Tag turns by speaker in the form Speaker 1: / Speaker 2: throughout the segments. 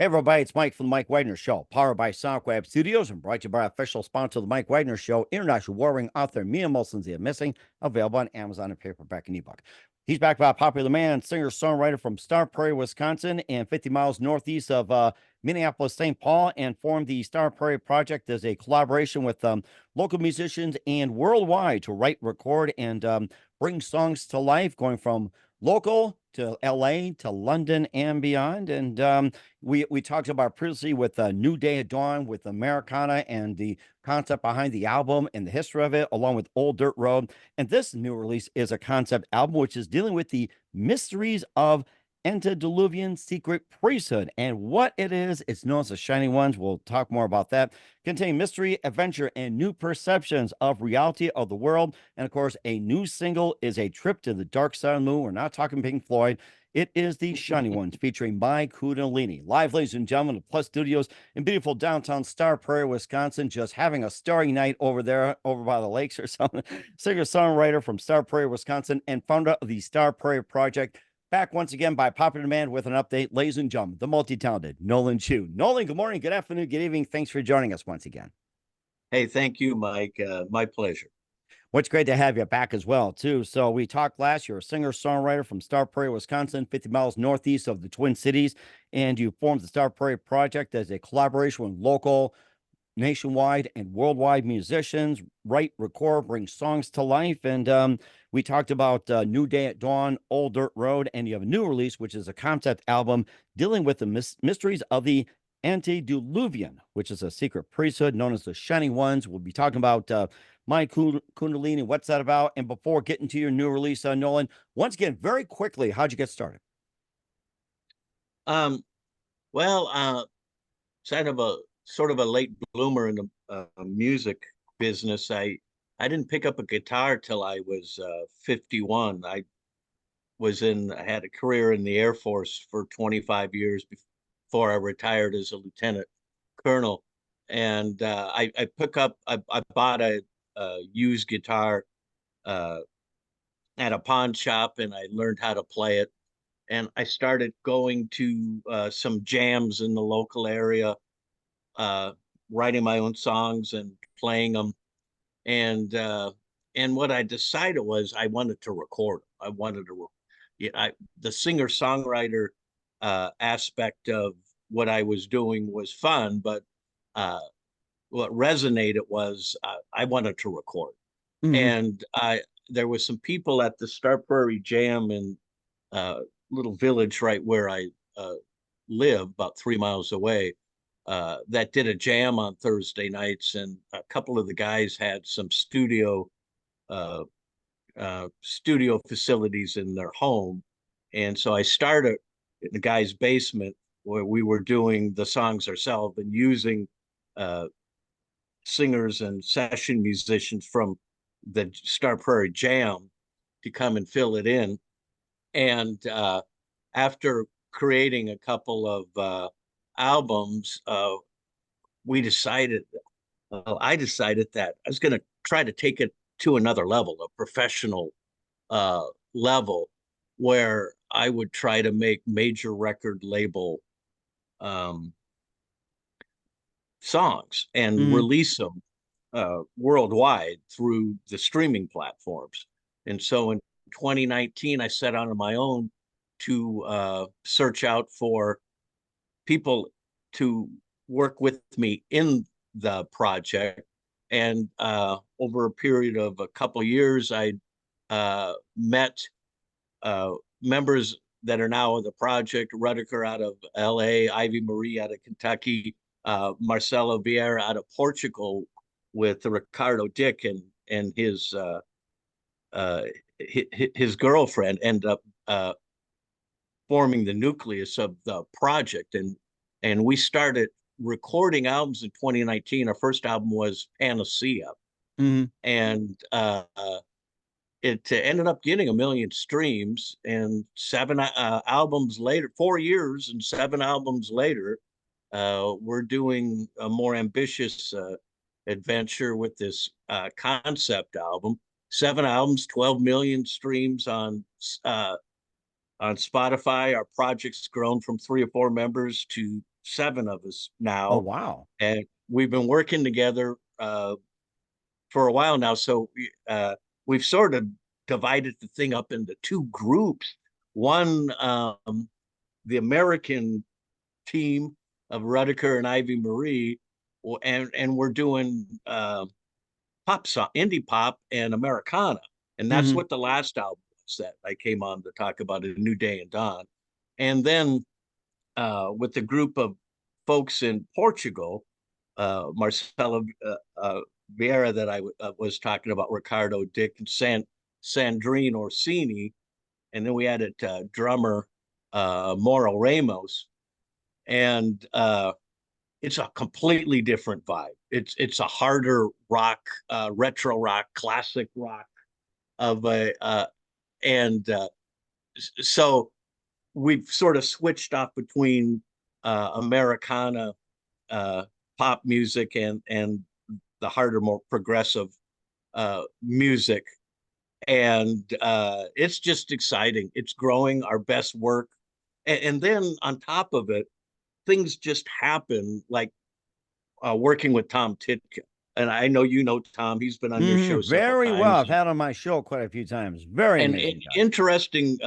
Speaker 1: Hey, everybody, it's Mike from the Mike Wagner Show, powered by SoundWeb Studios and brought to you by our official sponsor of the Mike Wagner Show, international warring author Mia Molson's The Missing, available on Amazon and paperback and ebook. He's back by a popular man, singer-songwriter from Star Prairie, Wisconsin, and 50 miles northeast of Minneapolis, St. Paul, and formed the Star Prairie Project as a collaboration with local musicians and worldwide to write, record, and bring songs to life, going from local to LA to London and beyond. And we talked about previously with New Day at Dawn, with Americana, and the concept behind the album and the history of it, along with Old Dirt Road. And this new release is a concept album which is dealing with the mysteries of antediluvian secret priesthood and what it is. It's known as the Shining Ones. We'll talk more about that. Contain mystery, adventure, and new perceptions of reality of the world. And of course, a new single is A Trip to the Dark Side of the Moon. We're not talking Pink Floyd. It is the Shining Ones featuring My Kundalini. Live, ladies and gentlemen, at Plus Studios in beautiful downtown Star Prairie, Wisconsin, just having a starry night over there, over by the lakes or something. Singer-songwriter from Star Prairie, Wisconsin, and founder of the Star Prairie Project. Back once again by popular demand with an update, ladies and gentlemen, the multi-talented Nolen Chew. Nolen, good morning, good afternoon, good evening. Thanks for joining us once again.
Speaker 2: Hey, thank you, Mike. My pleasure.
Speaker 1: Well, it's great to have you back as well, too. So we talked last, you're a singer-songwriter from Star Prairie, Wisconsin, 50 miles northeast of the Twin Cities, and you formed the Star Prairie Project as a collaboration with local, nationwide, and worldwide musicians, write, record, bring songs to life. And we talked about New Day at Dawn, Old Dirt Road, and you have a new release, which is a concept album dealing with the mysteries of the antediluvian, which is a secret priesthood known as the Shining Ones. We'll be talking about My Kundalini, what's that about? And before getting to your new release, Nolen, once again, very quickly, how'd you get started?
Speaker 2: Well, kind of a sort of a late bloomer in the music business. I didn't pick up a guitar till I was 51. I had a career in the Air Force for 25 years before I retired as a lieutenant colonel. And I bought a used guitar at a pawn shop, and I learned how to play it. And I started going to some jams in the local area, uh, writing my own songs and playing them. And what I decided was I wanted to record. I wanted to, yeah, the singer songwriter aspect of what I was doing was fun, but uh, what resonated was I wanted to record.
Speaker 1: Mm-hmm.
Speaker 2: And there was some people at the Star Prairie Jam in a little village right where I live, about 3 miles away, that did a jam on Thursday nights, and a couple of the guys had some uh, studio facilities in their home, and so I started in the guy's basement where we were doing the songs ourselves and using uh, singers and session musicians from the Star Prairie Jam to come and fill it in. And after creating a couple of albums, we decided, I decided that I was going to try to take it to another level, a professional uh, level, where I would try to make major record label um, songs and
Speaker 1: Mm-hmm.
Speaker 2: release them worldwide through the streaming platforms. And so in 2019, I set out on my own to search out for people to work with me in the project. And over a period of a couple of years, I met members that are now of the project: Rudiker out of LA, Ivy Marie out of Kentucky, Marcelo Vieira out of Portugal, with Ricardo Dick and uh, his girlfriend, end up forming the nucleus of the project. And we started recording albums in 2019. Our first album was Panacea,
Speaker 1: Mm-hmm.
Speaker 2: and it ended up getting 1 million streams. And seven albums later, 4 years and 7 albums later, we're doing a more ambitious adventure with this concept album. 7 albums, 12 million streams on Spotify. Our project's grown from 3 or 4 members to 7 of us
Speaker 1: Oh,
Speaker 2: now,
Speaker 1: wow.
Speaker 2: and we've been working together for a while now. So we've sort of divided the thing up into 2 groups. One, the American team of Rudiker and Ivy Marie, and we're doing pop song, indie pop, and Americana, and that's
Speaker 1: Hmm.
Speaker 2: what the last album was that I came on to talk about, A New Day and Dawn. And then with the group of folks in Portugal, Marcelo Vieira that I was talking about, Ricardo Dick, and Sandrine Orsini, and then we added drummer Mauro Ramos, and it's a completely different vibe. It's a harder rock, retro rock, classic rock of a and so we've sort of switched off between Americana pop music and the harder, more progressive music, and it's just exciting. It's growing our best work, and then on top of it, things just happen like working with Tom Titka. And I know you know Tom. He's been on your show several
Speaker 1: Very well.
Speaker 2: times.
Speaker 1: I've had on my show quite a few times. Very
Speaker 2: And
Speaker 1: amazing guy.
Speaker 2: interesting,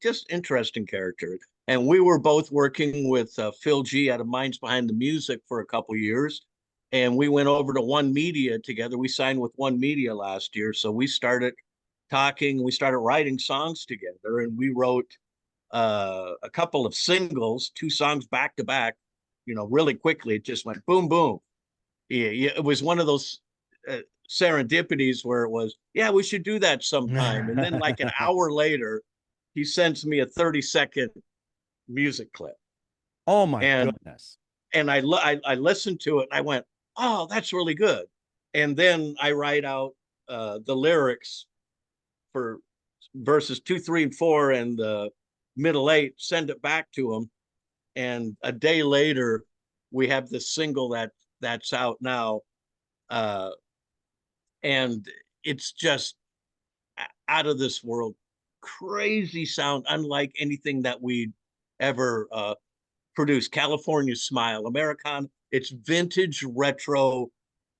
Speaker 2: just interesting character. And we were both working with Phil G out of Minds Behind the Music for a couple years. And we went over to One Media together. We signed with One Media last year. So we started talking, we started writing songs together, and we wrote a couple of singles, 2 songs back to back, really quickly. It just went boom, boom. Yeah, it was one of those uh, serendipities where it was, yeah, we should do that sometime. And then, like an hour later, he sends me a 30-second music clip,
Speaker 1: Oh my
Speaker 2: and
Speaker 1: goodness.
Speaker 2: I listened to it and I went, oh, that's really good. And then I write out the lyrics for verses 2, 3, and 4, and the middle 8, send it back to him, and a day later we have this single that's out now, uh, and it's just out of this world, crazy sound, unlike anything that we'd ever produced. California Smile, Americana. It's vintage retro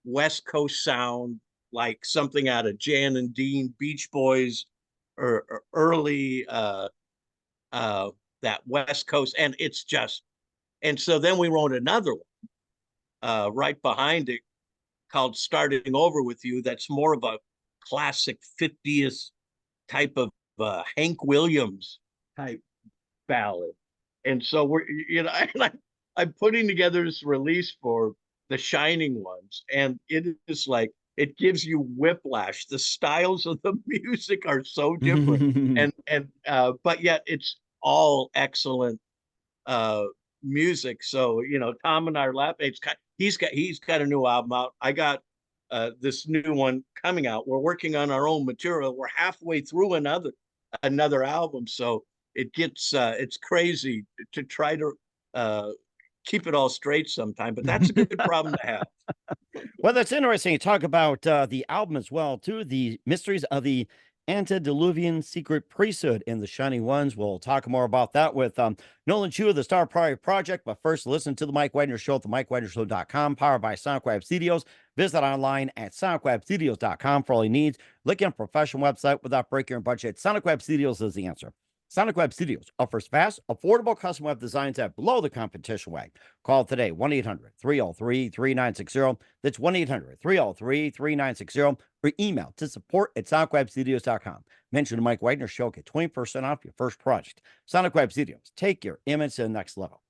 Speaker 2: West Coast sound, like something out of Jan and Dean, Beach Boys, or early that West Coast, and it's just. And so then we wrote another one right behind it called Starting Over With You. That's more of a classic 50s type of Hank Williams type ballad. And so we're, and I'm putting together this release for the Shining ones, and it is like, it gives you whiplash. The styles of the music are so different, but yet it's all excellent uh music. So Tom and I are laughing. He's got a new album out. I got this new one coming out. We're working on our own material. We're halfway through another album, so it's crazy to try to uh keep it all straight sometime, but that's a good problem to have.
Speaker 1: Well, that's interesting. You talk about the album as well, too. The Mysteries of the Antediluvian Secret Priesthood in the Shining Ones. We'll talk more about that with Nolen Chew of the Star Prairie Project. But first, listen to the Mike Wagner Show at the MikeWagnerShow.com, powered by SonicWeb Studios. Visit online at SonicWebStudios.com for all your needs. Look at a professional website without breaking your budget. SonicWeb Studios is the answer. Sonic Web Studios offers fast, affordable custom web designs that blow the competition away. Call today, 1-800-303-3960. That's 1-800-303-3960. Or email to support@sonicwebstudios.com. Mention the Mike Wagner Show. Get 20% off your first project. Sonic Web Studios. Take your image to the next level.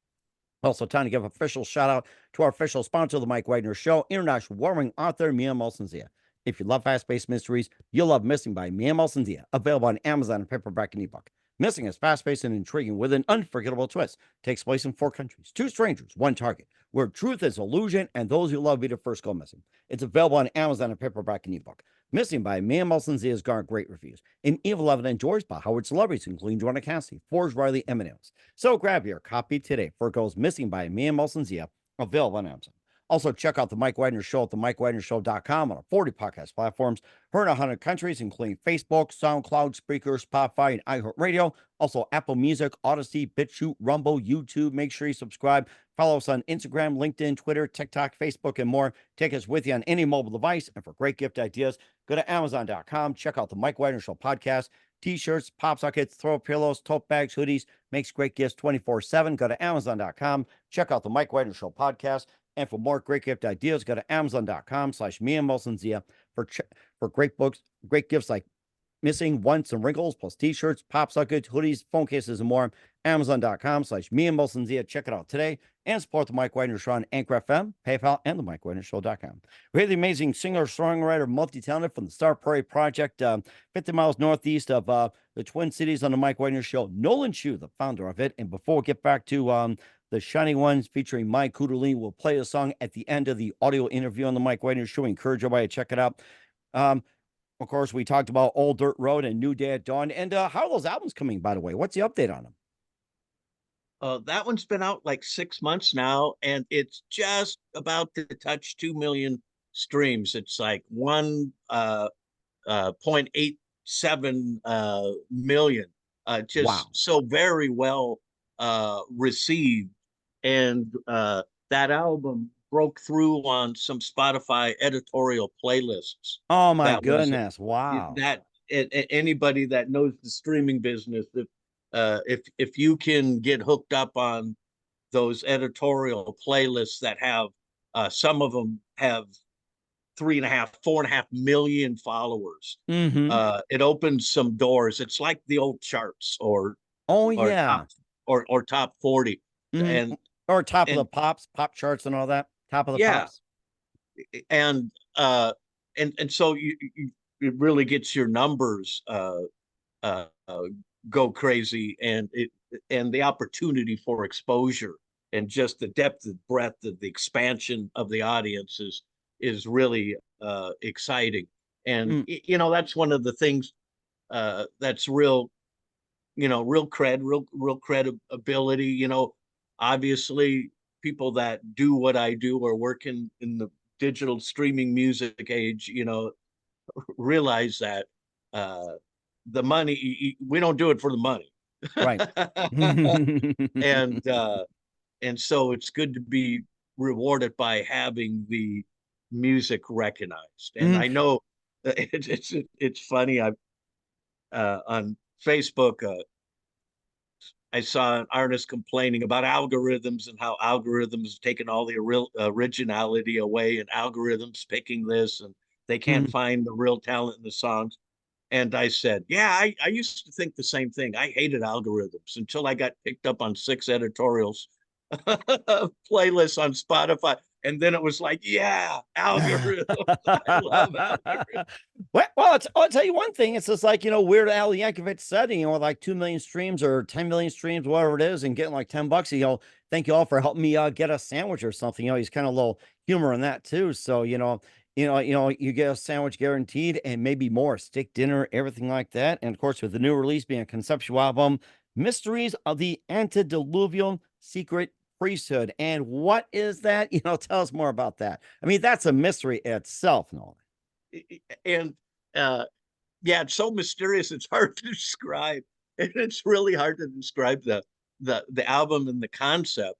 Speaker 1: Also, time to give official shout out to our official sponsor of the Mike Wagner Show, international warring author Mia Molson-Zia. If you love fast-paced mysteries, you'll love Missing by Mia Molson-Zia, available on Amazon and paperback and ebook. Missing is fast-paced and intriguing with an unforgettable twist. Takes place in 4 countries, 2 strangers, 1 target, where truth is illusion and those you love be the first go missing. It's available on Amazon and paperback and ebook. Missing by Mia Molson-Zia has garnered great reviews. And Evil Evan enjoys by Howard celebrities, including Joanna Cassidy, Forrest Riley, and Eminem. So grab your copy today for it goes Missing by Mia Molson-Zia, available on Amazon. Also, check out the Mike Wagner Show at the MikeWagnerShow.com on 40 podcast platforms, heard in 100 countries, including Facebook, SoundCloud, Spreaker, Spotify, and iHeartRadio. Also, Apple Music, Odyssey, BitChute, Rumble, YouTube. Make sure you subscribe. Follow us on Instagram, LinkedIn, Twitter, TikTok, Facebook, and more. Take us with you on any mobile device. And for great gift ideas, go to Amazon.com. Check out the Mike Wagner Show podcast. T-shirts, pop sockets, throw pillows, tote bags, hoodies, makes great gifts 24/7. Go to Amazon.com. Check out the Mike Wagner Show podcast. And for more great gift ideas, go to Amazon.com/me and Wilson Zia for great books, great gifts like Missing Once and Wrinkles, plus t-shirts, pop sockets, hoodies, phone cases, and more. Amazon.com/me and Wilson Zia. Check it out today and support the Mike Wagner Show on Anchor FM, PayPal, and the MikeWagnerShow.com. We have the amazing singer, songwriter, multi-talented from the Star Prairie Project, 50 miles northeast of the Twin Cities on the Mike Wagner Show. Nolen Chew, the founder of it. And before we get back to the Shining Ones featuring Mike Kudalini, will play a song at the end of the audio interview on the Mike Wagner Show. Encourage everybody to check it out. Of course, we talked about Old Dirt Road and New Day at Dawn. And how are those albums coming, by the way? What's the update on them?
Speaker 2: That one's been out like 6 months now, and it's just about to touch 2 million streams. It's like 1.87 million. Just
Speaker 1: Wow.
Speaker 2: so very well received. And that album broke through on some Spotify editorial playlists.
Speaker 1: Oh, my
Speaker 2: That was
Speaker 1: goodness. Wow.
Speaker 2: that anybody that knows the streaming business, if you can get hooked up on those editorial playlists that have some of them have 3.5, 4.5 million followers,
Speaker 1: Mm-hmm.
Speaker 2: it opens some doors. It's like the old charts
Speaker 1: Oh,
Speaker 2: or
Speaker 1: yeah.
Speaker 2: top 40.
Speaker 1: Mm-hmm.
Speaker 2: and
Speaker 1: Or top of the
Speaker 2: and
Speaker 1: pop charts and all that. Top of the
Speaker 2: yeah,
Speaker 1: pops.
Speaker 2: and so it really gets your numbers uh, go crazy, and the opportunity for exposure and just the depth and breadth of the expansion of the audience is really exciting. And
Speaker 1: Mm,
Speaker 2: that's one of the things that's real, real credibility. Obviously, people that do what I do or work in the digital streaming music age, realize that the money, we don't do it for the money.
Speaker 1: right.
Speaker 2: and and so it's good to be rewarded by having the music recognized. And
Speaker 1: Mm,
Speaker 2: I know it's funny. I On Facebook, I saw an artist complaining about algorithms and how algorithms have taken all the real originality away, and algorithms picking this, and they can't
Speaker 1: mm.
Speaker 2: find the real talent in the songs. And I said, yeah, I used to think the same thing. I hated algorithms until I got picked up on 6 editorials playlists on Spotify. And then it was like, yeah, algorithms. I love algorithms.
Speaker 1: Well, I'll tell you one thing. It's just like, Weird Al Yankovic said, like 2 million streams or 10 million streams, whatever it is, and getting like $10. Thank you all for helping me get a sandwich or something. He's kind of a little humor in that too. So, you get a sandwich guaranteed and maybe more, steak dinner, everything like that. And of course, with the new release being a conceptual album, Mysteries of the Antediluvian Secret Priesthood. And what is that? Tell us more about that. I mean, that's a mystery itself, Nolan.
Speaker 2: And yeah, it's so mysterious. It's hard to describe. And it's really hard to describe the album and the concept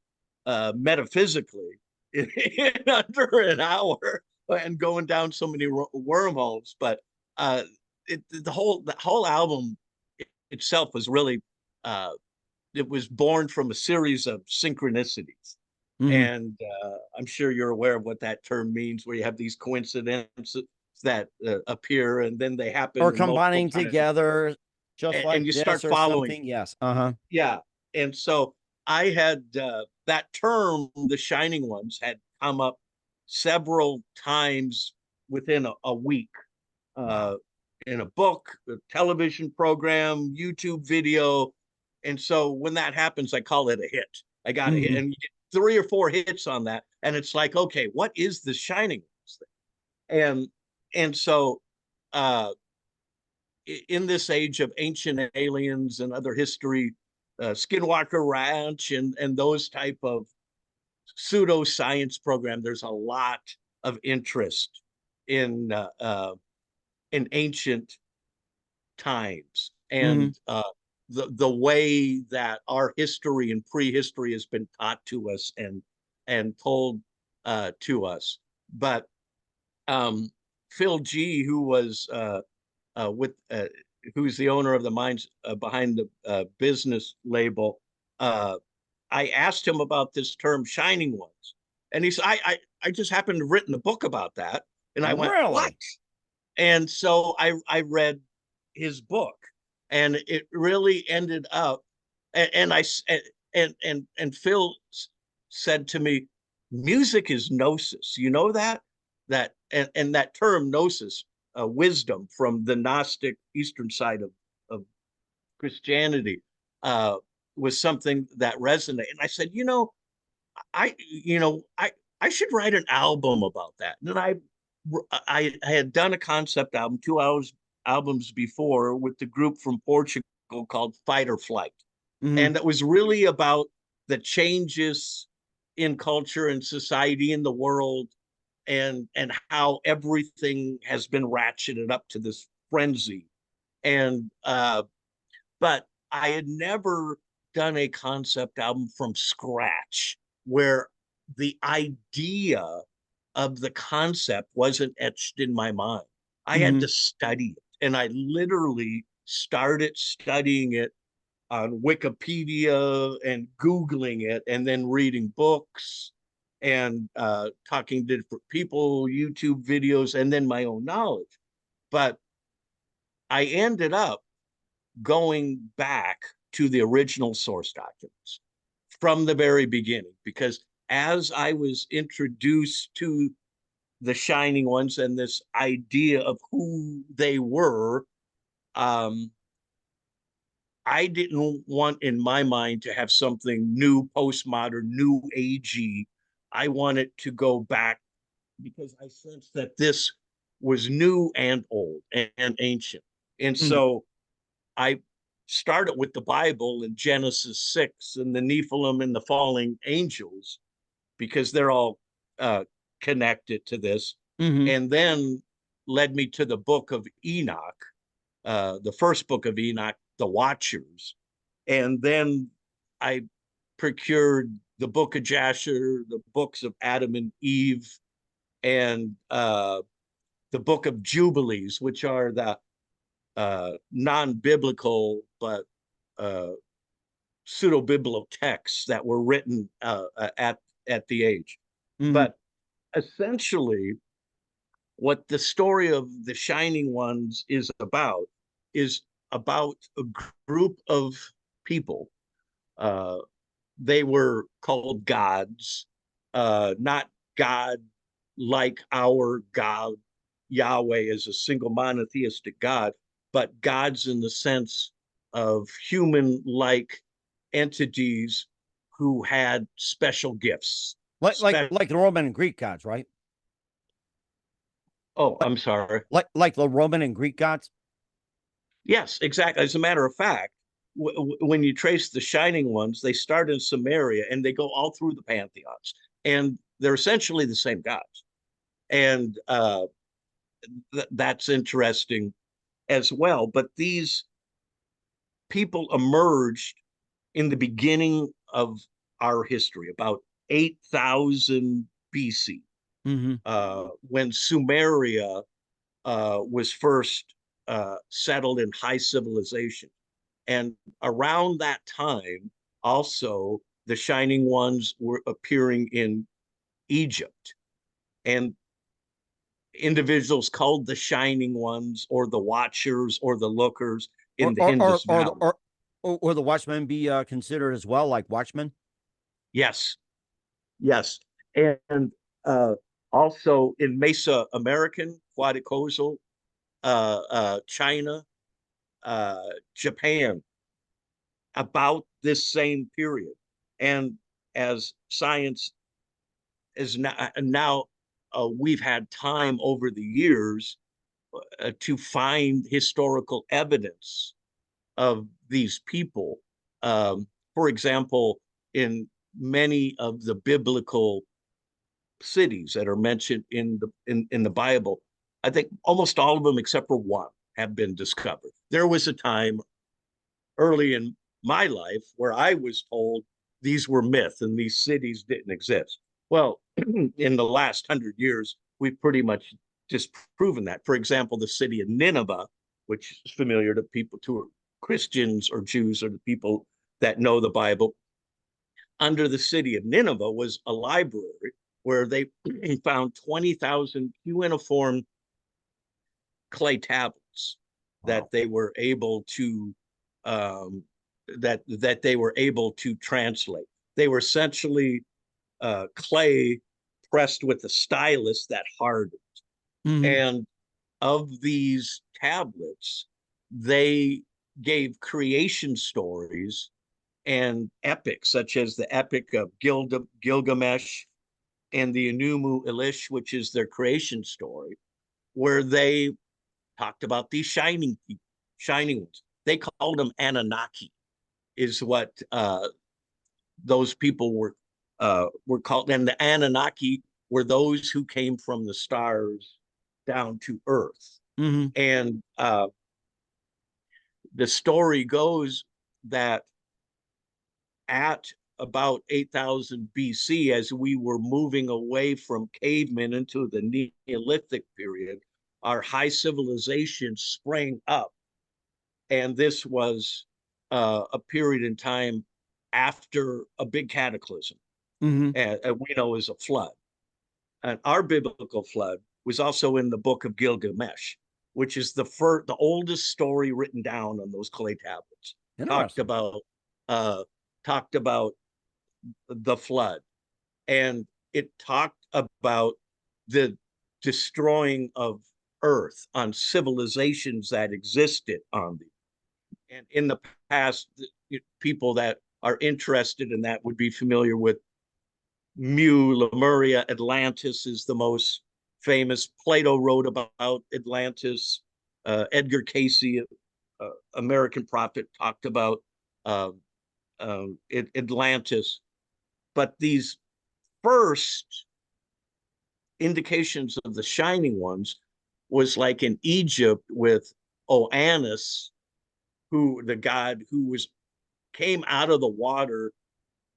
Speaker 2: metaphysically in under an hour, and going down so many wormholes. But the whole album itself was really it was born from a series of synchronicities.
Speaker 1: Mhm.
Speaker 2: And I'm sure you're aware of what that term means, where you have these coincidences that appear, and then they happen
Speaker 1: Or
Speaker 2: in multiple
Speaker 1: combining
Speaker 2: times,
Speaker 1: together just
Speaker 2: and
Speaker 1: like
Speaker 2: you
Speaker 1: this
Speaker 2: start
Speaker 1: or
Speaker 2: following.
Speaker 1: something. Yes. Uh-huh.
Speaker 2: Yeah. And so I had that term, the Shining Ones, had come up several times within a week,
Speaker 1: Wow.
Speaker 2: uh, in a book, a television program, YouTube video. And so when that happens, I call it a hit. I got a hit,
Speaker 1: Mhm.
Speaker 2: and you get 3 or 4 hits on that. And it's like, okay, what is the Shining Ones thing? And so uh, in this age of ancient aliens and other history, Skinwalker Ranch and those type of pseudoscience program, there's a lot of interest in ancient times,
Speaker 1: Hmm.
Speaker 2: and the way that our history and prehistory has been taught to us and told to us. But Phil G, who was with who's the owner of the mines behind the business label, I asked him about this term "shining ones," and he said, I just happened to have written a book about that," and I went, "What?"
Speaker 1: Really?
Speaker 2: And so I read his book, and it really ended up, and I and Phil said to me, "Music is gnosis. You know that and that term gnosis, wisdom from the Gnostic Eastern side of Christianity, uh, was something that resonated." And I said, I should write an album about that. And then I had done a concept album, 2 hours albums before with the group from Portugal called Fight or Flight.
Speaker 1: Hmm.
Speaker 2: And it was really about the changes in culture and society in the world, and how everything has been ratcheted up to this frenzy. And but I had never done a concept album from scratch where the idea of the concept wasn't etched in my mind. I had
Speaker 1: Hmm.
Speaker 2: to study it, and I literally started studying it on Wikipedia and Googling it, and then reading books and talking to different people, YouTube videos, and then my own knowledge. But I ended up going back to the original source documents from the very beginning, because as I was introduced to the Shining Ones and this idea of who they were, um, I didn't want in my mind to have something new, postmodern, new agey. I wanted to go back because I sensed that this was new and old and ancient. And
Speaker 1: Hmm.
Speaker 2: so I started with the Bible in Genesis 6 and the Nephilim and the falling angels, because they're all connected to this.
Speaker 1: Hmm.
Speaker 2: And then led me to the book of Enoch, the first book of Enoch, the Watchers. And then I procured the book of Jasher, the books of Adam and Eve, and the book of Jubilees, which are the non-biblical but uh, pseudo-biblical texts that were written at the age.
Speaker 1: Hmm.
Speaker 2: But essentially, what the story of the Shining Ones is about a group of people. Uh, they were called gods, not God like our God, Yahweh, is a single monotheistic God, but gods in the sense of human like entities who had special gifts.
Speaker 1: Like the Roman and Greek gods, right?
Speaker 2: Oh,
Speaker 1: Like
Speaker 2: I'm sorry.
Speaker 1: like the Roman and Greek gods.
Speaker 2: Yes, exactly. As a matter of fact, when you trace the Shining Ones, they start in Samaria and they go all through the pantheons, and they're essentially the same gods. And that's interesting as well. But these people emerged in the beginning of our history, about 8,000 BC,
Speaker 1: Hmm.
Speaker 2: when Sumeria was first settled in high civilization. And around that time, also, the Shining Ones were appearing in Egypt. And individuals called the Shining Ones or the Watchers or the Lookers in
Speaker 1: Or
Speaker 2: the
Speaker 1: or or
Speaker 2: Indus
Speaker 1: or the
Speaker 2: Valley.
Speaker 1: or the Watchmen be considered as well, like Watchmen?
Speaker 2: Yes, yes. And also in Mesoamerican, Quetzalcoatl, China, Japan, about this same period. And as science is now we've had time over the years to find historical evidence of these people. For example, in many of the biblical cities that are mentioned in the Bible, I think almost all of them except for one have been discovered. There was a time early in my life where I was told these were myth and these cities didn't exist. Well, in the last 100 years, we've pretty much disproven that. For example, the city of Nineveh, which is familiar to people who are Christians or Jews or the people that know the Bible, under the city of Nineveh was a library where they found 20,000 cuneiform clay tablets
Speaker 1: Wow.
Speaker 2: that they were able to um, that they were able to translate. They were essentially clay pressed with a stylus that hardened.
Speaker 1: Hmm.
Speaker 2: And of these tablets, they gave creation stories and epics, such as the epic of Gilgamesh and the Enuma Elish, which is their creation story, where they talked about these shining ones. They called them Anunnaki, is what those people were called. And the Anunnaki were those who came from the stars down to Earth.
Speaker 1: Hmm.
Speaker 2: And the story goes that at about 8,000 BC, as we were moving away from cavemen into the Neolithic period, our high civilization sprang up. And this was a period in time after a big cataclysm,
Speaker 1: Hmm.
Speaker 2: and we know as a flood. And our biblical flood was also in the book of Gilgamesh, which is the oldest story written down on those clay tablets. Talked
Speaker 1: Interesting.
Speaker 2: about uh, talked about the flood, and it talked about the destroying of Earth on civilizations that existed on the. And in the past, people that are interested in that would be familiar with Lemuria. Atlantis is the most famous. Plato wrote about Atlantis. Edgar Casey, American prophet, talked about uh, Atlantis. But these first indications of the shining ones was like in Egypt with Oannes, who the god who was came out of the water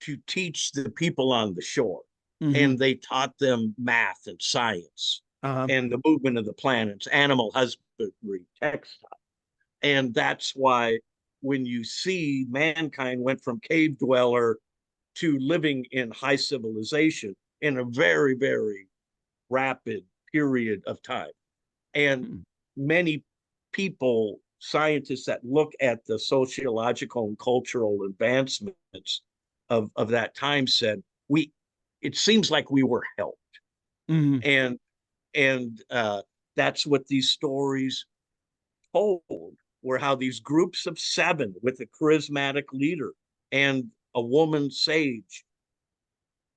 Speaker 2: to teach the people on the shore.
Speaker 1: Hmm.
Speaker 2: And they taught them math and science
Speaker 1: Uh-huh.
Speaker 2: and the movement of the planets, animal husbandry, textile. And that's why when you see mankind went from cave dweller to living in high civilization in a very, very rapid period of time. And
Speaker 1: Hmm.
Speaker 2: many people, scientists that look at the sociological and cultural advancements of that time said, it seems like we were helped.
Speaker 1: Hmm.
Speaker 2: And and that's what these stories told, were how these groups of seven with a charismatic leader and a woman sage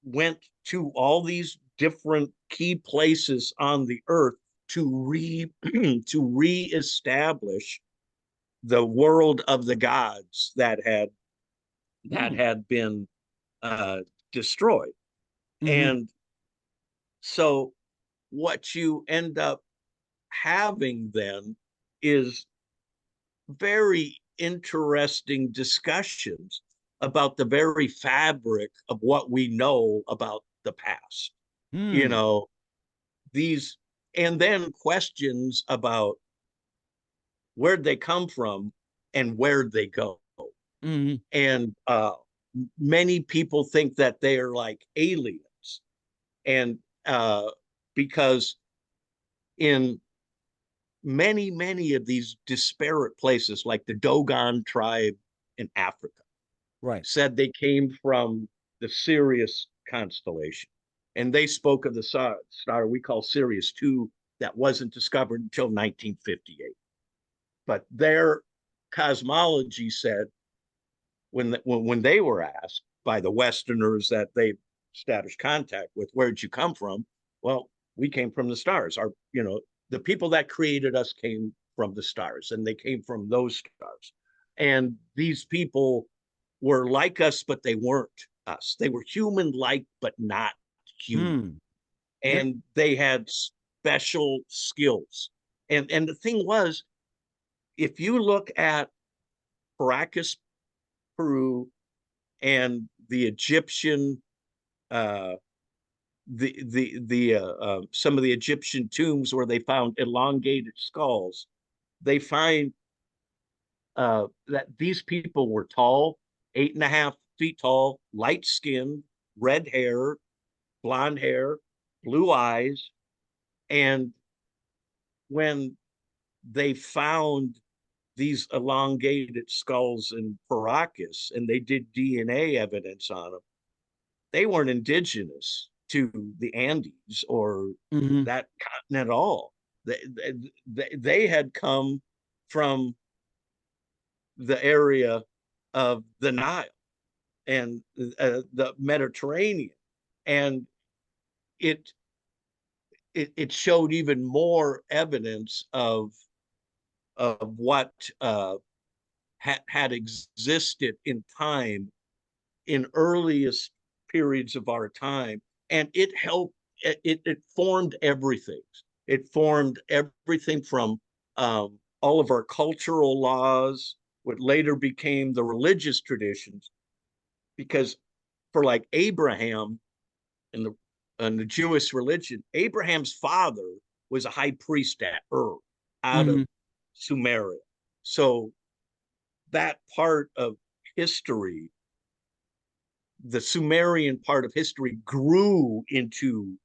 Speaker 2: went to all these different key places on the earth to reestablish the world of the gods that
Speaker 1: Hmm.
Speaker 2: had been uh, destroyed.
Speaker 1: Hmm.
Speaker 2: And so what you end up having then is very interesting discussions about the very fabric of what we know about the past. You
Speaker 1: Hmm.
Speaker 2: know, these, and then questions about where'd they come from and where'd they go.
Speaker 1: Hmm.
Speaker 2: And many people think that they are like aliens. And because in many of these disparate places, like the Dogon tribe in Africa,
Speaker 1: Right.
Speaker 2: said they came from the Sirius constellation. And they spoke of the star we call Sirius 2 that wasn't discovered until 1958. But their cosmology said, when they were asked by the Westerners that they established contact with, where'd you come from? Well, we came from the stars. The people that created us came from the stars, and they came from those stars. And these people were like us, but they weren't. us. They were human-like, but not human.
Speaker 1: Hmm. Yeah.
Speaker 2: And they had special skills. And the thing was, if you look at Caracas, Peru, and the Egyptian, uh, the some of the Egyptian tombs where they found elongated skulls, they find that these people were tall, 8.5 feet tall, light skinned, red hair, blonde hair, blue eyes. And when they found these elongated skulls in Paracas and they did DNA evidence on them, they weren't indigenous to the Andes or
Speaker 1: Hmm.
Speaker 2: that continent at all. They had come from the area of the Nile and the Mediterranean. And it, it showed even more evidence of what had existed in time in earliest periods of our time, and it helped. It formed everything. It formed everything from all of our cultural laws, what later became the religious traditions. Because for like Abraham in the Jewish religion, Abraham's father was a high priest at Ur, out of
Speaker 1: Hmm.
Speaker 2: Sumeria. So that part of history, the Sumerian part of history, grew into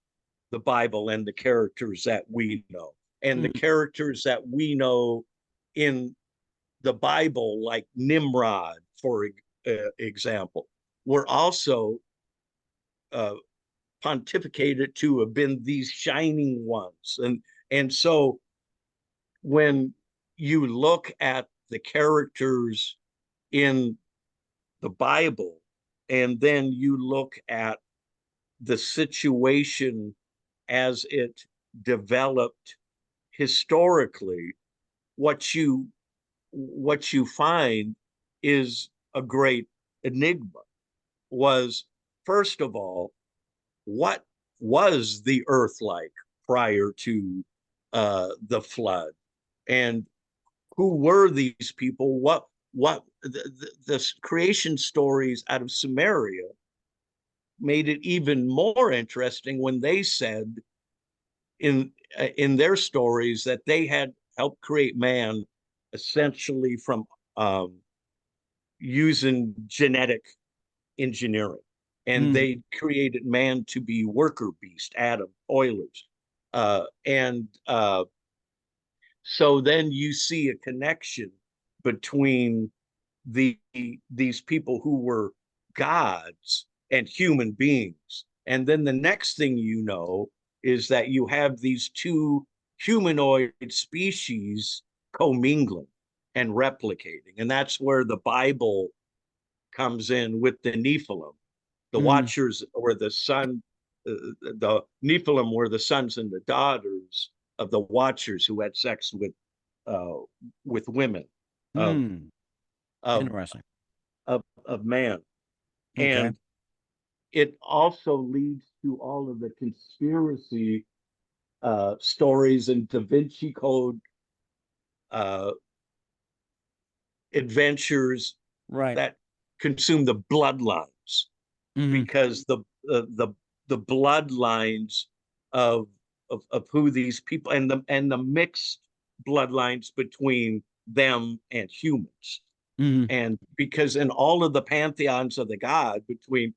Speaker 2: the Bible and the characters that we know. And the
Speaker 1: Hmm.
Speaker 2: characters that we know in the Bible, like Nimrod, for example, were also uh, pontificated to have been these shining ones. And so when you look at the characters in the Bible, and then you look at the situation as it developed historically, what you what you find is a great enigma. Was, first of all, what was the earth like prior to the flood, and who were these people? What the creation stories out of Sumeria made it even more interesting when they said in their stories that they had helped create man essentially from um, using genetic engineering, and
Speaker 1: Hmm.
Speaker 2: they created man to be worker beast, Adam, Oilers, and so then you see a connection between the these people who were gods and human beings. And then the next thing you know is that you have these two humanoid species commingling and replicating. And that's where the Bible comes in with the Nephilim. The
Speaker 1: Hmm.
Speaker 2: Watchers were the Nephilim were the sons and the daughters of the Watchers who had sex uh, with women of
Speaker 1: Hmm.
Speaker 2: of
Speaker 1: Interesting.
Speaker 2: of man.
Speaker 1: Okay.
Speaker 2: And it also leads to all of the conspiracy stories and Da Vinci Code uh, adventures
Speaker 1: Right.
Speaker 2: that consume the bloodlines,
Speaker 1: Hmm.
Speaker 2: because the bloodlines of, of who these people, and the mixed bloodlines between them and humans.
Speaker 1: Hmm.
Speaker 2: And because in all of the pantheons of the god, between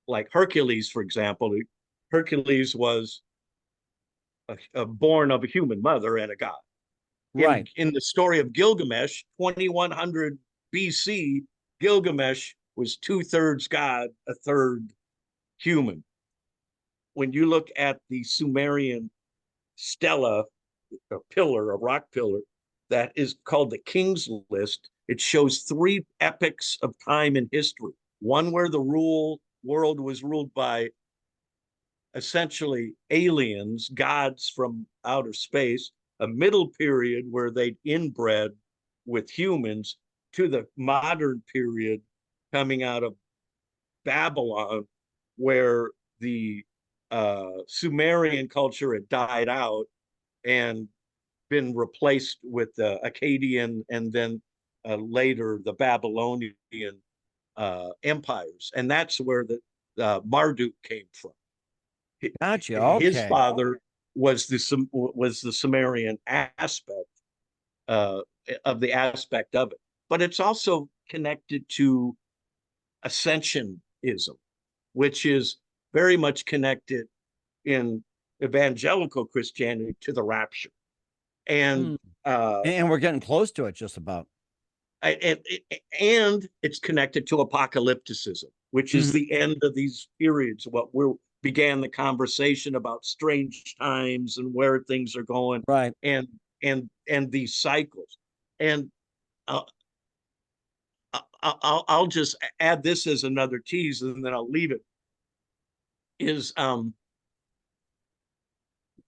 Speaker 2: like Hercules, for example, Hercules was born of a human mother and a god.
Speaker 1: Right.
Speaker 2: In the story of Gilgamesh, 2100 BC, Gilgamesh was two-thirds god, a third human. When you look at the Sumerian stela, a pillar, a rock pillar, that is called the King's List, it shows three epochs of time in history. One where the world was ruled by essentially aliens, gods from outer space, a middle period where they'd inbred with humans, to the modern period coming out of Babylon, where the Sumerian culture had died out and been replaced with the Akkadian and then later the Babylonian empires, and that's where the Marduk came from.
Speaker 1: Gotcha.
Speaker 2: His
Speaker 1: Okay.
Speaker 2: father was the Sumerian aspect uh, of the aspect of it, but it's also connected to ascensionism, which is very much connected in evangelical Christianity to the rapture, and
Speaker 1: Hmm.
Speaker 2: uh,
Speaker 1: And we're getting close to it just about.
Speaker 2: and, and it's connected to apocalypticism, which is
Speaker 1: Mhm.
Speaker 2: the end of these periods. What we began the conversation about strange times and where things are going,
Speaker 1: Right.
Speaker 2: and and these cycles. And uh, I'll just add this as another tease, and then I'll leave it. Is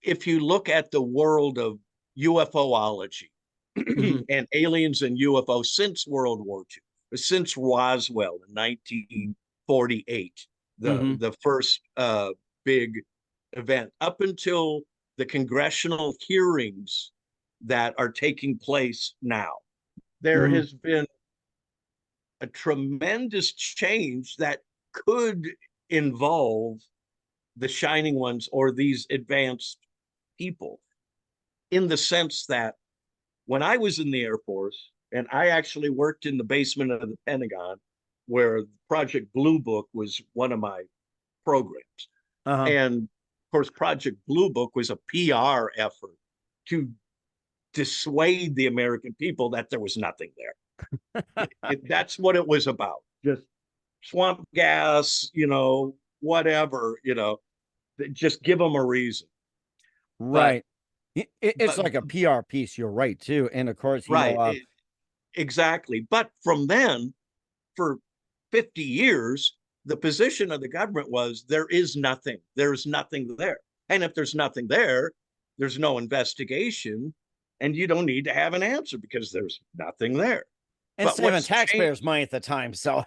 Speaker 2: if you look at the world of UFOlogy
Speaker 1: Mhm.
Speaker 2: and aliens and UFO since World War II, since Roswell in 1948,
Speaker 1: Mhm.
Speaker 2: the first big event, up until the congressional hearings that are taking place now, there
Speaker 1: Mhm.
Speaker 2: has been a tremendous change that could involve the Shining Ones or these advanced people, in the sense that when I was in the Air Force, and I actually worked in the basement of the Pentagon, where Project Blue Book was one of my programs.
Speaker 1: Uh-huh.
Speaker 2: And of course, Project Blue Book was a PR effort to dissuade the American people that there was nothing there. That's what it was about. Just swamp gas, whatever, just give them a reason. But,
Speaker 1: Right. It's
Speaker 2: but,
Speaker 1: like a PR piece. You're right too. And of course,
Speaker 2: right, exactly. But from then, for 50 years, the position of the government was there is nothing. There's nothing there. And if there's nothing there, there's no investigation, and you don't need to have an answer because there's nothing there.
Speaker 1: and
Speaker 2: But
Speaker 1: saving
Speaker 2: what's
Speaker 1: taxpayers
Speaker 2: changed?
Speaker 1: money at the time. So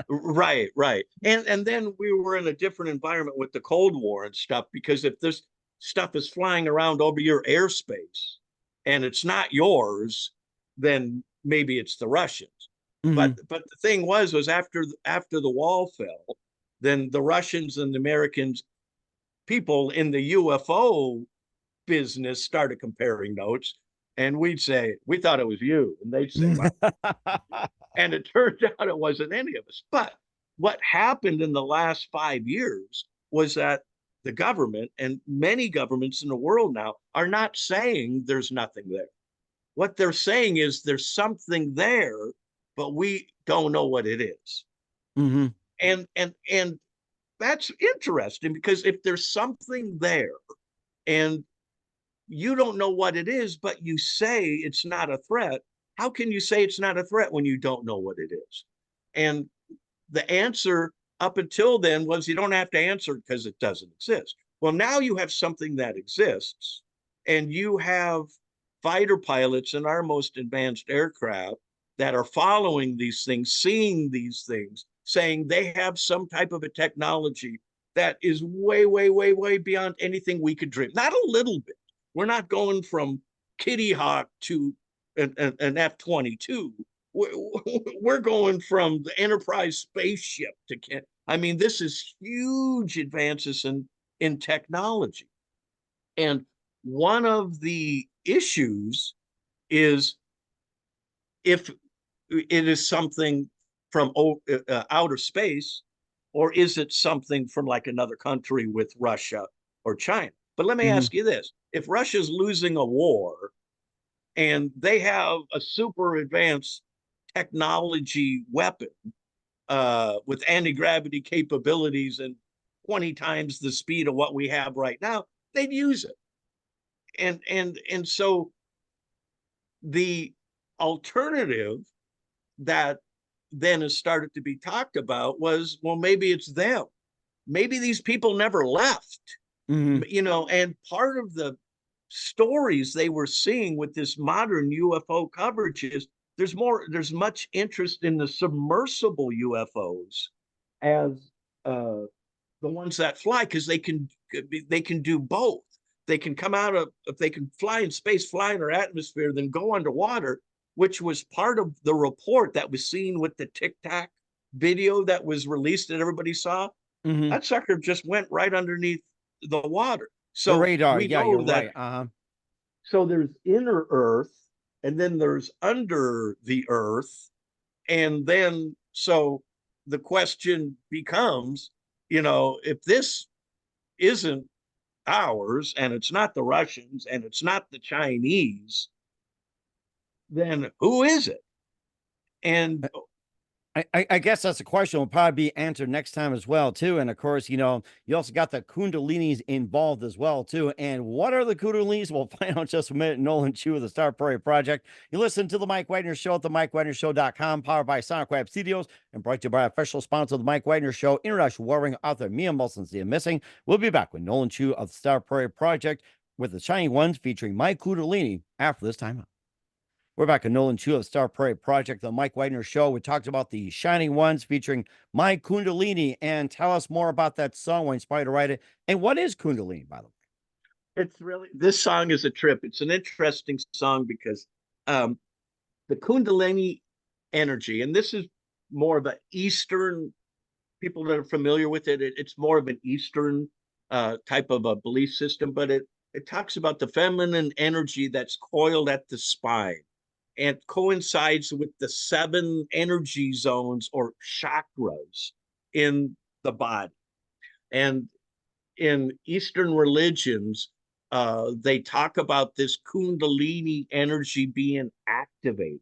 Speaker 2: Right, right. And then we were in a different environment with the Cold War and stuff, because if this stuff is flying around over your airspace and it's not yours, then maybe it's the Russians. But
Speaker 1: Mhm.
Speaker 2: but the thing was after the wall fell, then the Russians and the Americans, people in the UFO business, started comparing notes, and we'd say we thought it was you, and they'd say, well, and it turned out it wasn't any of us. But what happened in the last 5 years was that the government, and many governments in the world now, are not saying there's nothing there. What they're saying is there's something there, but we don't know what it is.
Speaker 1: Mhm.
Speaker 2: And that's interesting, because if there's something there and you don't know what it is, but you say it's not a threat, how can you say it's not a threat when you don't know what it is? And the answer up until then was you don't have to answer because it doesn't exist. Well, now you have something that exists, and you have fighter pilots in our most advanced aircraft that are following these things, seeing these things, saying they have some type of a technology that is way, way, way, way beyond anything we could dream. Not a little bit. We're not going from Kitty Hawk to an F-22. We're going from the Enterprise spaceship to, I mean, this is huge advances in technology. And one of the issues is if it is something from outer space, or is it something from like another country with Russia or China? But let me
Speaker 1: Mhm.
Speaker 2: ask you this: if Russia's losing a war and they have a super advanced technology weapon with anti-gravity capabilities and 20 times the speed of what we have right now, they'd use it. And so the alternative that then has started to be talked about was, well, maybe it's them. Maybe these people never left,
Speaker 1: Mhm.
Speaker 2: and part of the stories they were seeing with this modern UFO coverage is there's much interest in the submersible UFOs as the ones that fly, because they can do both. They can come out of, if they can fly in space, fly in our atmosphere, then go underwater, which was part of the report that was seen with the Tic Tac video that was released that everybody saw.
Speaker 1: Hmm.
Speaker 2: That sucker just went right underneath the water.
Speaker 1: The
Speaker 2: So
Speaker 1: radar.
Speaker 2: we
Speaker 1: Yeah, you're
Speaker 2: know that.
Speaker 1: right. Uh-huh.
Speaker 2: So there's inner Earth, and then there's under the Earth, and then so the question becomes, if this isn't ours, and it's not the Russians, and it's not the Chinese, then who is it? And
Speaker 1: I guess that's a question will probably be answered next time as well, too. And of course, you also got the Kundalinis involved as well, too. And what are the Kundalinis? We'll find out in just a minute. Nolen Chew of the Star Prairie Project. You listen to the Mike Wagner Show at the MikeWagnerShow.com, powered by Sonic Web Studios, and brought to you by official sponsor of the Mike Wagner Show, international warring author Mia Molson's The Missing. We'll be back with Nolen Chew of the Star Prairie Project with the Shining Ones featuring Mike Kundalini after this time. We're back at Nolen Chew of Star Prairie Project, the Mike Wagner Show. We talked about the Shining Ones featuring Mike Kundalini. And tell us more about that song, what inspired to write it. And what is Kundalini, by the way?
Speaker 2: it's really, this song is a trip. It's an interesting song because um, the Kundalini energy, and this is more of an Eastern, people that are familiar with it's more of an Eastern type of a belief system, but it talks about the feminine energy that's coiled at the spine and coincides with the 7 energy zones or chakras in the body. And in Eastern religions, they talk about this Kundalini energy being activated.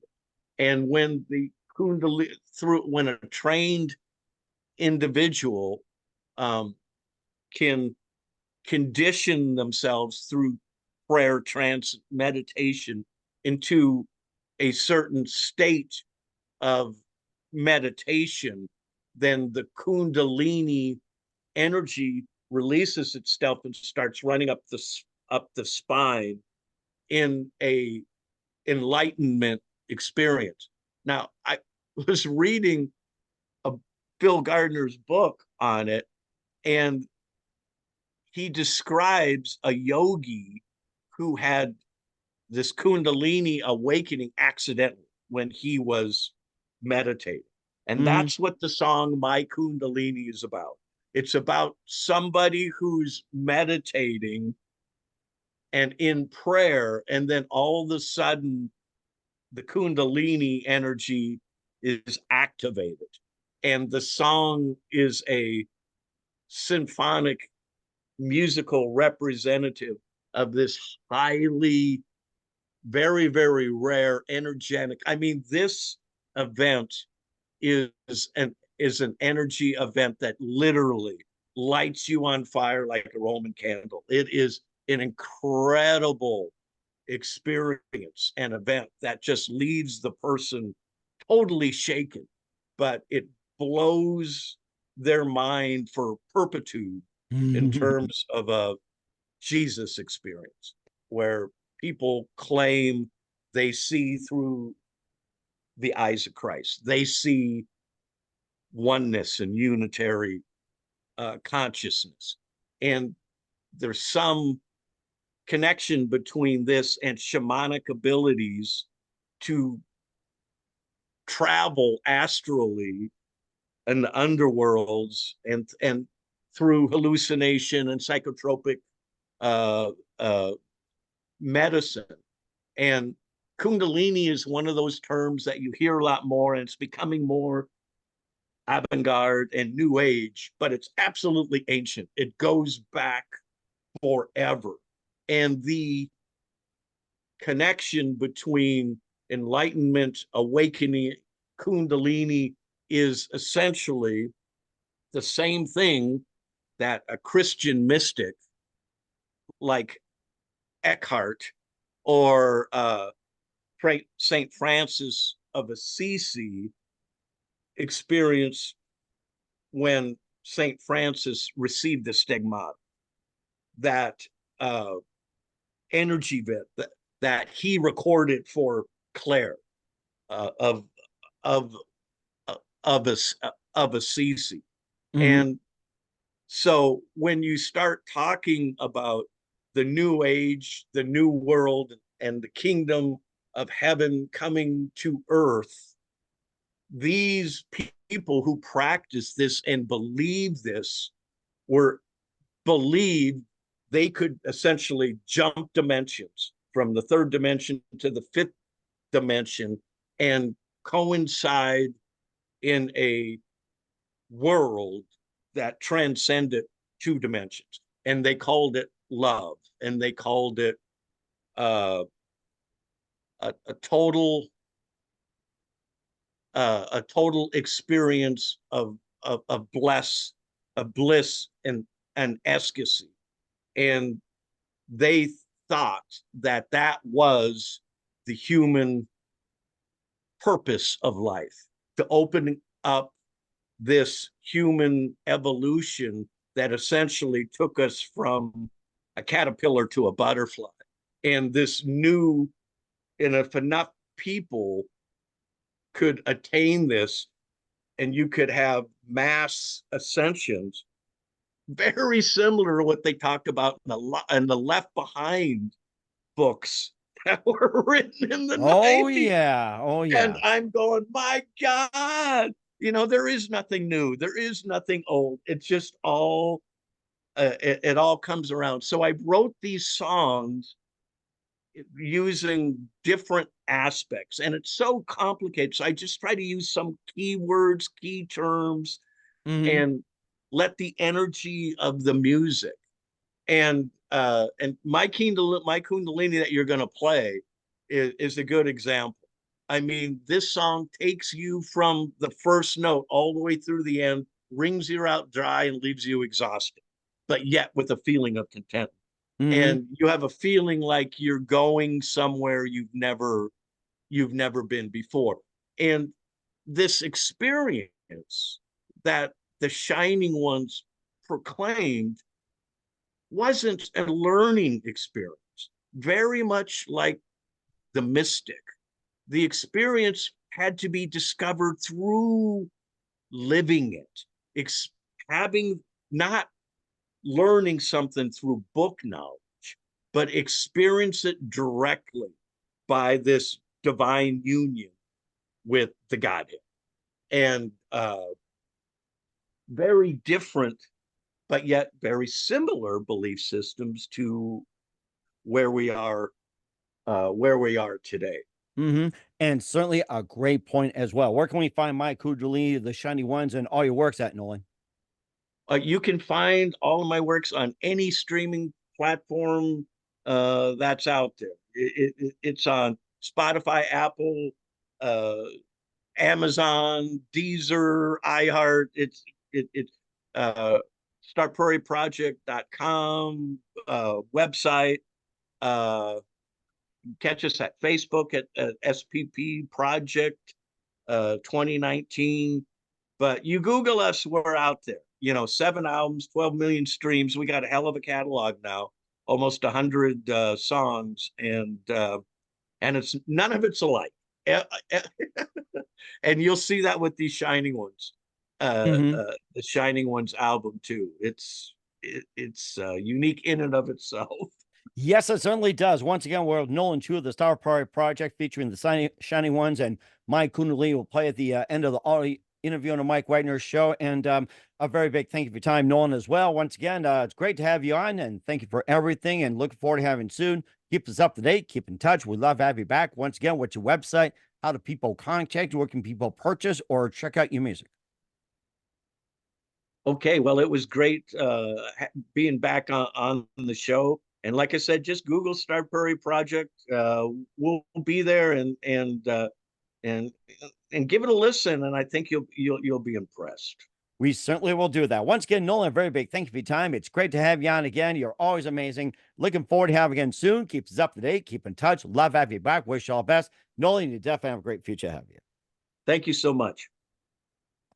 Speaker 2: And when the Kundalini, when a trained individual um, can condition themselves through prayer, trance, meditation into a certain state of meditation, then the Kundalini energy releases itself and starts running up the spine in a enlightenment experience. Now, I was reading a Bill Gardner's book on it, and he describes a yogi who had this Kundalini awakening accidentally when he was meditating. And
Speaker 1: Mm-hmm.
Speaker 2: that's what the song My Kundalini is about. It's about somebody who's meditating and in prayer, and then all of a sudden the Kundalini energy is activated. And the song is a symphonic musical representative of this highly, very, very rare, energetic. I mean, this event is an energy event that literally lights you on fire like a Roman candle. It is an incredible experience and event that just leaves the person totally shaken, but it blows their mind for perpetuity in terms of a Jesus experience, where people claim they see through the eyes of Christ. They see oneness and unitary consciousness. And there's some connection between this and shamanic abilities to travel astrally in the underworlds and through hallucination and psychotropic uh, uh, medicine. And Kundalini is one of those terms that you hear a lot more, and it's becoming more avant-garde and new age, but it's absolutely ancient. It goes back forever. And the connection between enlightenment, awakening, Kundalini is essentially the same thing that a Christian mystic like Eckhart or St. Francis of Assisi experienced when St. Francis received the stigmata, that uh, energy that he recorded for Claire uh, of of of Assisi.
Speaker 1: Hmm.
Speaker 2: And so when you start talking about the new age, the new world, and the kingdom of heaven coming to earth, these people who practice this and believe this were believed they could essentially jump dimensions from the third dimension to the fifth dimension and coincide in a world that transcended two dimensions. And they called it love, and they called it uh, a total a total experience of bliss and ecstasy. And they thought that that was the human purpose of life, to open up this human evolution that essentially took us from a caterpillar to a butterfly. And this new, and if enough people could attain this, and you could have mass ascensions, very similar to what they talked about in the Left Behind books that were written in the
Speaker 1: Oh
Speaker 2: 90s.
Speaker 1: yeah. Oh
Speaker 2: And
Speaker 1: yeah.
Speaker 2: I'm going, my God, there is nothing new. There is nothing old. It's just all, it all comes around. So I wrote these songs using different aspects, and it's so complicated. So I just try to use some keywords, key terms,
Speaker 1: Hmm.
Speaker 2: and let the energy of the music and my kundalini that you're going to play is a good example. I mean, this song takes you from the first note all the way through the end, wrings you out dry and leaves you exhausted, but yet with a feeling of content.
Speaker 1: Hmm.
Speaker 2: And you have a feeling like you're going somewhere you've never been before. And this experience that the Shining Ones proclaimed wasn't a learning experience, very much like the mystic. The experience had to be discovered through living it, having not learning something through book knowledge, but experience it directly by this divine union with the Godhead. And very different, but yet very similar belief systems to where we are today.
Speaker 1: Hmm. And certainly a great point as well. Where can we find Mike Kundalini, the Shiny Ones, and all your works at, Nolan?
Speaker 2: You can find all of my works on any streaming platform that's out there. It's on Spotify, Apple, uh, Amazon, Deezer, iHeart. It's uh, starprairieproject.com website. Uh, Catch us at Facebook at SPP Project 2019. But you Google us, we're out there. 7 albums, 12 million streams. We got a hell of a catalog now, almost 100 songs, and it's none of it's alike. And you'll see that with these Shining Ones,
Speaker 1: Hmm.
Speaker 2: the Shining Ones album too. It's unique in and of itself.
Speaker 1: Yes, it certainly does. Once again, we're Nolen Chew of the Star Prairie Project, featuring the Shining Ones, and Mike Kundalini will play at the end of the audio interview on the Mike Wagner show. And a very big thank you for your time, Nolan, as well. Once again, it's great to have you on, and thank you for everything. And looking forward to having you soon. Keep us up to date. Keep in touch. We'd love to have you back. Once again, what's your website? How do people contact you? Where can people purchase or check out your music?
Speaker 2: Okay, well, it was great being back on the show. And like I said, just Google Star Prairie Project. We'll be there and and give it a listen. And I think you'll be impressed.
Speaker 1: We certainly will do that. Once again, Nolan, very big thank you for your time. It's great to have you on again. You're always amazing. Looking forward to having you again soon. Keep us up to date. Keep in touch. Love having you back. Wish you all the best. Nolan, you definitely have a great future ahead of you.
Speaker 2: Thank you so much.